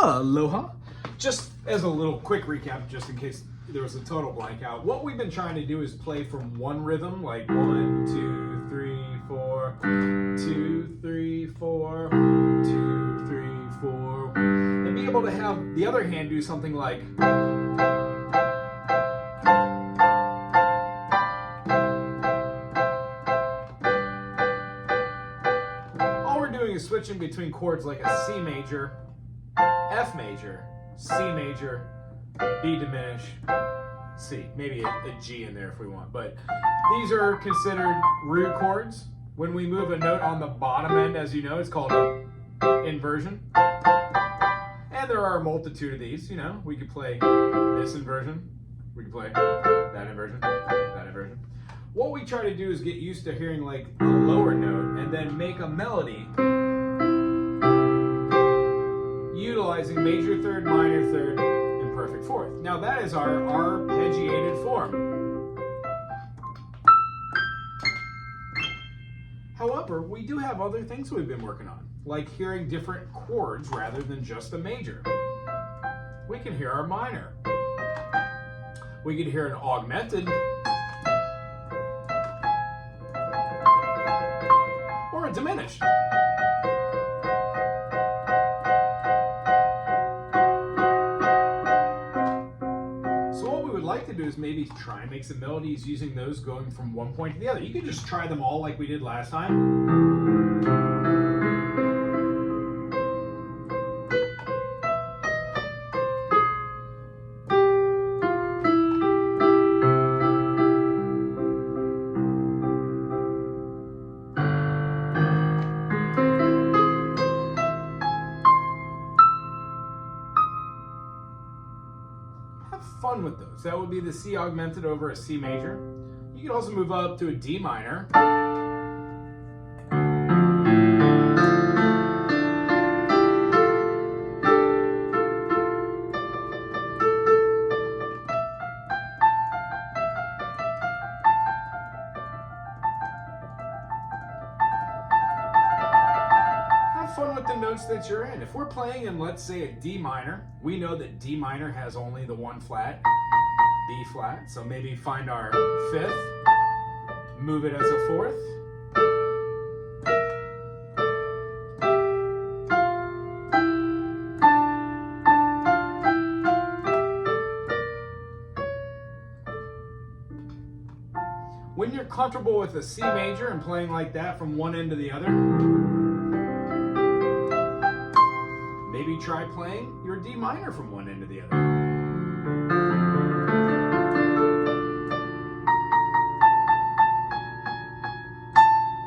Aloha. Just as a little quick recap, just in case there was a total blank out, what we've been trying to do is play from one rhythm, like 1, 2, 3, 4, 2, 3, 4, 2, 3, 4, and be able to have the other hand do something like is switching between chords like a C major, F major, C major, B diminished, C. Maybe a G in there if we want. But these are considered root chords. When we move a note on the bottom end, as you know, it's called an inversion. And there are a multitude of these. You know, we could play this inversion. We could play that inversion, that inversion. What we try to do is get used to hearing like a lower note and then make a melody utilizing major third, minor third, and perfect fourth. Now that is our arpeggiated form. However, we do have other things we've been working on, like hearing different chords rather than just a major. We can hear our minor. We can hear an augmented, or a diminished. To do is maybe try and make some melodies using those going from one point to the other. You can just try them all like we did last time. Fun with those. That would be the C augmented over a C major. You can also move up to a D minor. Fun with the notes that you're in. If we're playing in, let's say, a D minor, we know that D minor has only the one flat, B flat, so maybe find our fifth, move it as a fourth, when you're comfortable with a C major and playing like that from one end to the other, maybe try playing your D minor from one end to the other.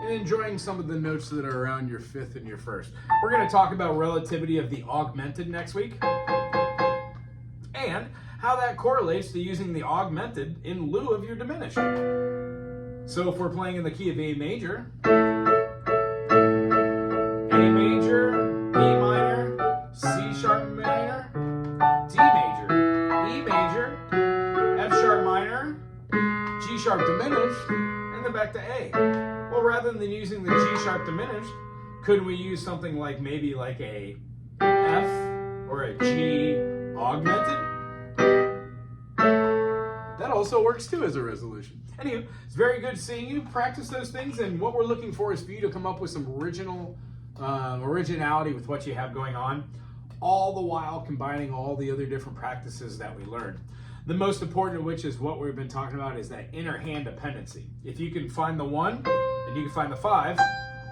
And enjoying some of the notes that are around your fifth and your first. We're going to talk about relativity of the augmented next week, and how that correlates to using the augmented in lieu of your diminished. So if we're playing in the key of A major, A major, B minor, C sharp minor, D major, E major, F sharp minor, G sharp diminished, and then back to A. Well, rather than using the G sharp diminished, could we use something like maybe like a F or a G augmented? That also works too as a resolution. Anyway, it's very good seeing you. Practice those things, and what we're looking for is for you to come up with some originality with what you have going on, all the while combining all the other different practices that we learned. The most important of which is what we've been talking about, is that inner hand dependency. If you can find the 1, and you can find the 5,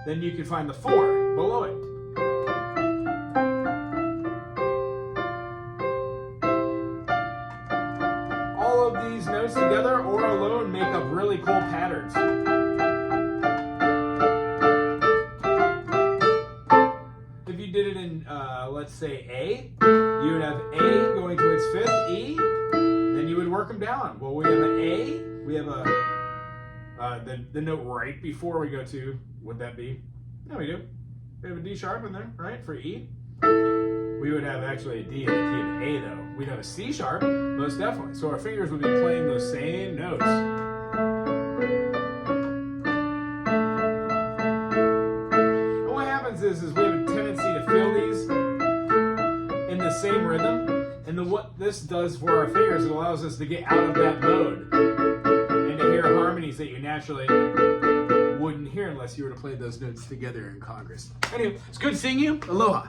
then you can find the 4 below it. All of these notes together or alone make up really cool patterns. If you did it in, let's say A, you would have A going to its fifth, E, then you would work them down. Well, we have an A, we have the note right before we go to, would that be? Yeah, we do. We have a D sharp in there, right, for E. We would have actually a D in the key of A, though. We'd have a C sharp, most definitely. So our fingers would be playing those same notes. And what happens is we have a tendency to feel these in the same rhythm. And what this does for our fingers, it allows us to get out of that mode and to hear harmonies that you naturally wouldn't hear unless you were to play those notes together in Congress. Anyway, it's good seeing you. Aloha.